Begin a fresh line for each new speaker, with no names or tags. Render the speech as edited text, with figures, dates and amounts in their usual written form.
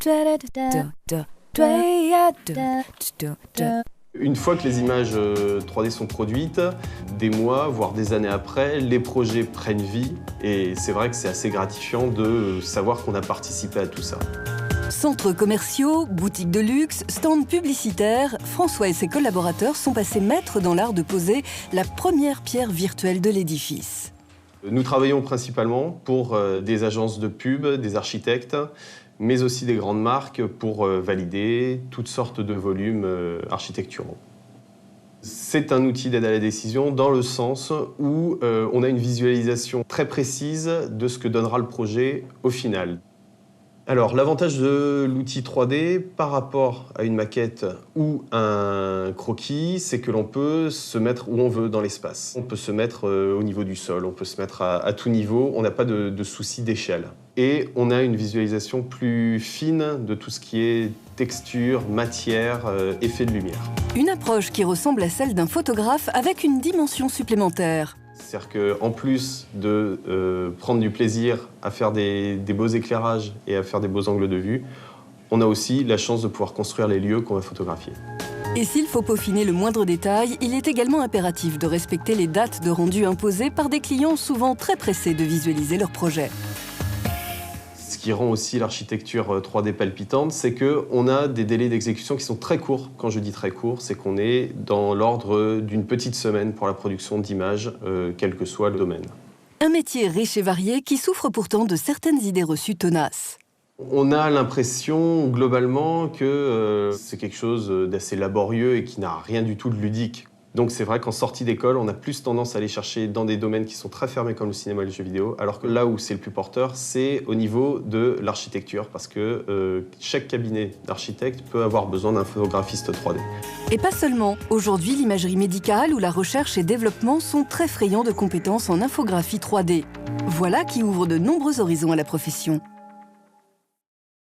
Une fois que les images 3D sont produites, des mois, voire des années après, les projets prennent vie et c'est vrai que c'est assez gratifiant de savoir qu'on a participé à tout ça.
Centres commerciaux, boutiques de luxe, stands publicitaires, François et ses collaborateurs sont passés maîtres dans l'art de poser la première pierre virtuelle de l'édifice.
Nous travaillons principalement pour des agences de pub, des architectes, mais aussi des grandes marques pour valider toutes sortes de volumes architecturaux. C'est un outil d'aide à la décision dans le sens où on a une visualisation très précise de ce que donnera le projet au final. Alors, l'avantage de l'outil 3D par rapport à une maquette ou un croquis, c'est que l'on peut se mettre où on veut dans l'espace. On peut se mettre au niveau du sol, on peut se mettre à tout niveau, on n'a pas de souci d'échelle. Et on a une visualisation plus fine de tout ce qui est texture, matière, effet de lumière.
Une approche qui ressemble à celle d'un photographe avec une dimension supplémentaire.
C'est-à-dire qu'en plus de prendre du plaisir à faire des beaux éclairages et à faire des beaux angles de vue, on a aussi la chance de pouvoir construire les lieux qu'on va photographier.
Et s'il faut peaufiner le moindre détail, il est également impératif de respecter les dates de rendu imposées par des clients souvent très pressés de visualiser leur projet.
Ce qui rend aussi l'architecture 3D palpitante, c'est qu'on a des délais d'exécution qui sont très courts. Quand je dis très court, c'est qu'on est dans l'ordre d'une petite semaine pour la production d'images, quel que soit le domaine.
Un métier riche et varié qui souffre pourtant de certaines idées reçues tenaces.
On a l'impression globalement que c'est quelque chose d'assez laborieux et qui n'a rien du tout de ludique. Donc c'est vrai qu'en sortie d'école, on a plus tendance à aller chercher dans des domaines qui sont très fermés comme le cinéma et les jeux vidéo, alors que là où c'est le plus porteur, c'est au niveau de l'architecture, parce que chaque cabinet d'architecte peut avoir besoin d'un photographiste 3D.
Et pas seulement. Aujourd'hui, l'imagerie médicale ou la recherche et développement sont très friands de compétences en infographie 3D. Voilà qui ouvre de nombreux horizons à la profession.